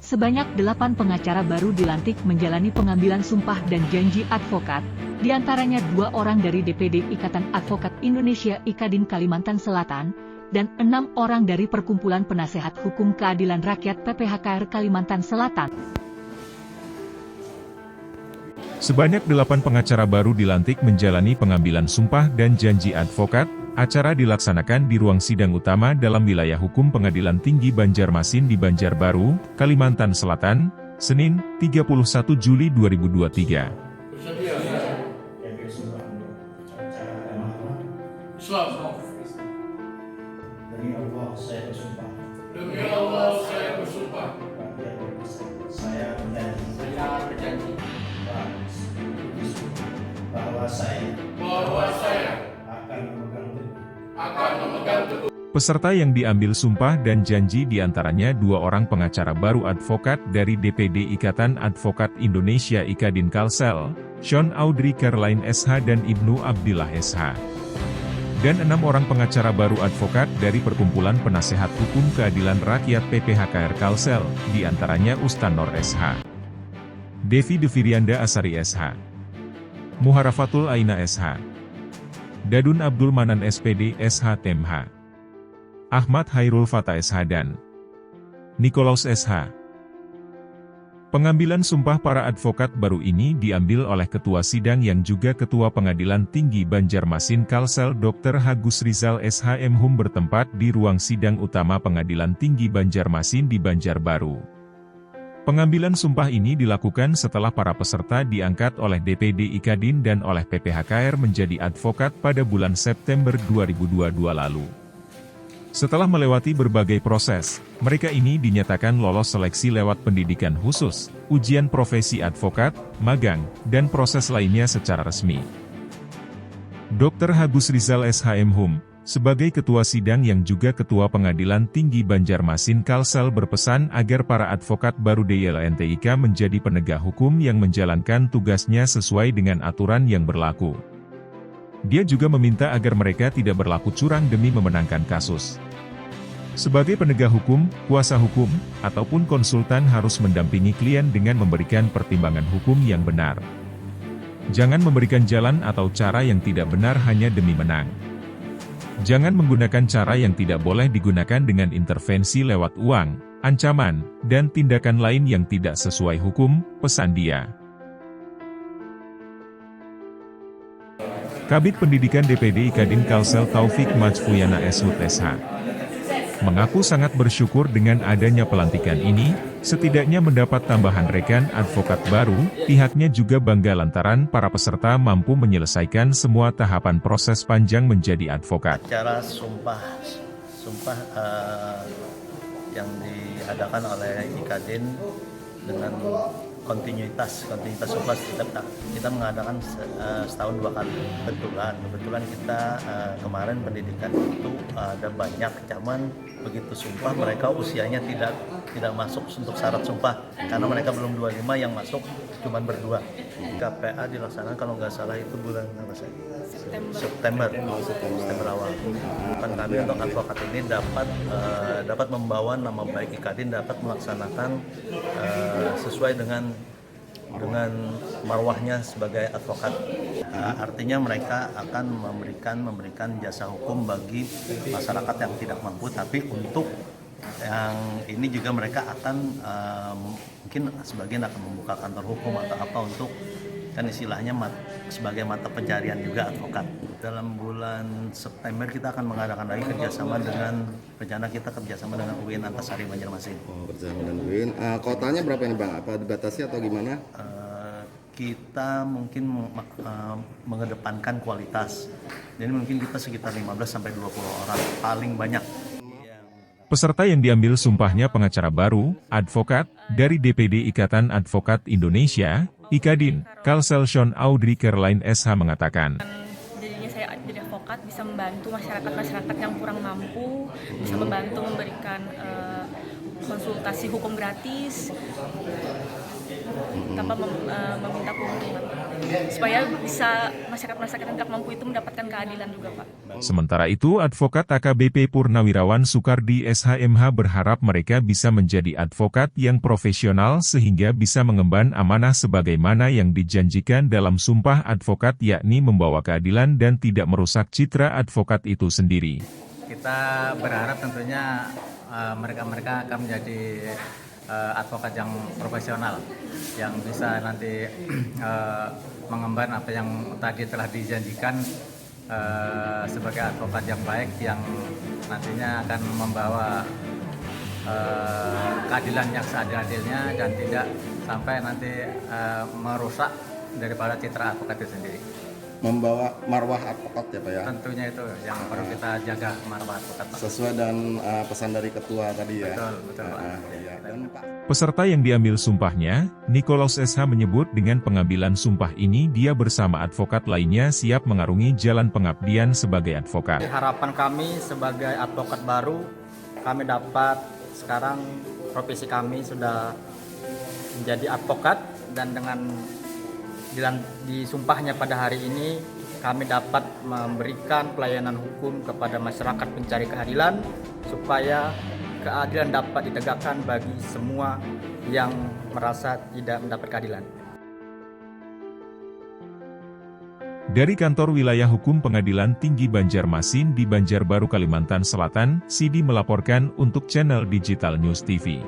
Sebanyak 8 pengacara baru dilantik menjalani pengambilan sumpah dan janji advokat, diantaranya 2 orang dari DPD Ikatan Advokat Indonesia Ikadin Kalimantan Selatan, dan 6 orang dari Perkumpulan Penasehat Hukum Keadilan Rakyat PPHKR Kalimantan Selatan. Sebanyak 8 pengacara baru dilantik menjalani pengambilan sumpah dan janji advokat. Acara dilaksanakan di ruang sidang utama dalam wilayah hukum Pengadilan Tinggi Banjarmasin di Banjarbaru, Kalimantan Selatan, Senin, 31 Juli 2023. Demi Allah saya bersumpah. Demi Allah saya bersumpah. Saya berjanji. Bahwa saya akan memegang teguh. Peserta yang diambil sumpah dan janji diantaranya 2 orang pengacara baru advokat dari DPD Ikatan Advokat Indonesia Ikadin Kalsel, Sean Audrey Caroline SH dan Ibnu Abdillah SH. Dan 6 orang pengacara baru advokat dari Perkumpulan Penasehat Hukum Keadilan Rakyat PPHKR Kalsel, diantaranya Ustanor SH, Devi Devirianda Asari SH, Muharafatul Aina SH, Dadun Abdul Manan SPD SH Temha, Ahmad Hairul Fatah SH dan Nikolaus SH. Pengambilan sumpah para advokat baru ini diambil oleh Ketua Sidang yang juga Ketua Pengadilan Tinggi Banjarmasin Kalsel Dr. Agus Rizal SH MHum bertempat di ruang sidang utama Pengadilan Tinggi Banjarmasin di Banjarbaru. Pengambilan sumpah ini dilakukan setelah para peserta diangkat oleh DPD Ikadin dan oleh PPHKR menjadi advokat pada bulan September 2022 lalu. Setelah melewati berbagai proses, mereka ini dinyatakan lolos seleksi lewat pendidikan khusus, ujian profesi advokat, magang, dan proses lainnya secara resmi. Dr. Agus Rizal SH MHum, sebagai Ketua Sidang yang juga Ketua Pengadilan Tinggi Banjarmasin Kalsel berpesan agar para advokat baru DLNTIK menjadi penegak hukum yang menjalankan tugasnya sesuai dengan aturan yang berlaku. Dia juga meminta agar mereka tidak berlaku curang demi memenangkan kasus. Sebagai penegak hukum, kuasa hukum, ataupun konsultan harus mendampingi klien dengan memberikan pertimbangan hukum yang benar. Jangan memberikan jalan atau cara yang tidak benar hanya demi menang. Jangan menggunakan cara yang tidak boleh digunakan dengan intervensi lewat uang, ancaman, dan tindakan lain yang tidak sesuai hukum, pesan dia. Kabid Pendidikan DPD Ikadin Kalsel Taufik Majfuyana Shut SH mengaku sangat bersyukur dengan adanya pelantikan ini, setidaknya mendapat tambahan rekan advokat baru. Pihaknya juga bangga lantaran para peserta mampu menyelesaikan semua tahapan proses panjang menjadi advokat. Acara sumpah yang diadakan oleh Ikadin dengan kontinuitas sumpah kita mengadakan setahun 2 kali. Kebetulan kita kemarin pendidikan itu ada banyak, cuman begitu sumpah mereka usianya tidak masuk untuk syarat sumpah karena mereka belum 25, yang masuk cuma berdua. KPA dilaksanakan kalau nggak salah itu bulan September awal. Bukan kami untuk advokat ini dapat membawa nama baik Ikadin, dapat melaksanakan sesuai dengan marwahnya sebagai advokat. Artinya mereka akan memberikan jasa hukum bagi masyarakat yang tidak mampu, tapi untuk yang ini juga mereka akan mungkin sebagian akan membuka kantor hukum atau apa untuk kan istilahnya sebagai mata pencarian juga advokat. Dalam bulan September kita akan mengadakan lagi kerjasama dengan UIN Antasari Banjarmasin. Oh, kerjasama dengan UIN. Kotanya berapa ini Bang? Apa dibatasi atau gimana? Kita mungkin mengedepankan kualitas. Jadi mungkin kita sekitar 15-20 orang paling banyak. Peserta yang diambil sumpahnya pengacara baru, advokat, dari DPD Ikatan Advokat Indonesia, Ikadin, Kalsel Sean Audrey Caroline SH mengatakan. Jadinya saya jadi advokat bisa membantu masyarakat yang kurang mampu, bisa membantu memberikan konsultasi hukum gratis, tanpa meminta keuntungan, supaya bisa masyarakat yang nggak mampu itu mendapatkan keadilan juga, Pak. Sementara itu, Advokat AKBP Purnawirawan Soekardi SHMH berharap mereka bisa menjadi advokat yang profesional sehingga bisa mengemban amanah sebagaimana yang dijanjikan dalam Sumpah Advokat, yakni membawa keadilan dan tidak merusak citra advokat itu sendiri. Kita berharap tentunya mereka-mereka akan menjadi advokat yang profesional, yang bisa nanti mengemban apa yang tadi telah dijanjikan sebagai advokat yang baik, yang nantinya akan membawa keadilan yang seadil-adilnya dan tidak sampai nanti merusak daripada citra advokat itu sendiri. Membawa marwah advokat ya Pak ya? Tentunya itu yang perlu kita jaga, marwah advokat, Pak. Sesuai dengan pesan dari ketua tadi ya? Betul Pak. Iya. Dan Pak, Peserta yang diambil sumpahnya, Nikolaus SH menyebut dengan pengambilan sumpah ini dia bersama advokat lainnya siap mengarungi jalan pengabdian sebagai advokat. Harapan kami sebagai advokat baru, kami dapat sekarang profesi kami sudah menjadi advokat, dan dengan disumpahnya pada hari ini kami dapat memberikan pelayanan hukum kepada masyarakat pencari keadilan supaya keadilan dapat ditegakkan bagi semua yang merasa tidak mendapat keadilan. Dari Kantor Wilayah Hukum Pengadilan Tinggi Banjarmasin di Banjarbaru, Kalimantan Selatan, Sidi melaporkan untuk channel Digital News TV.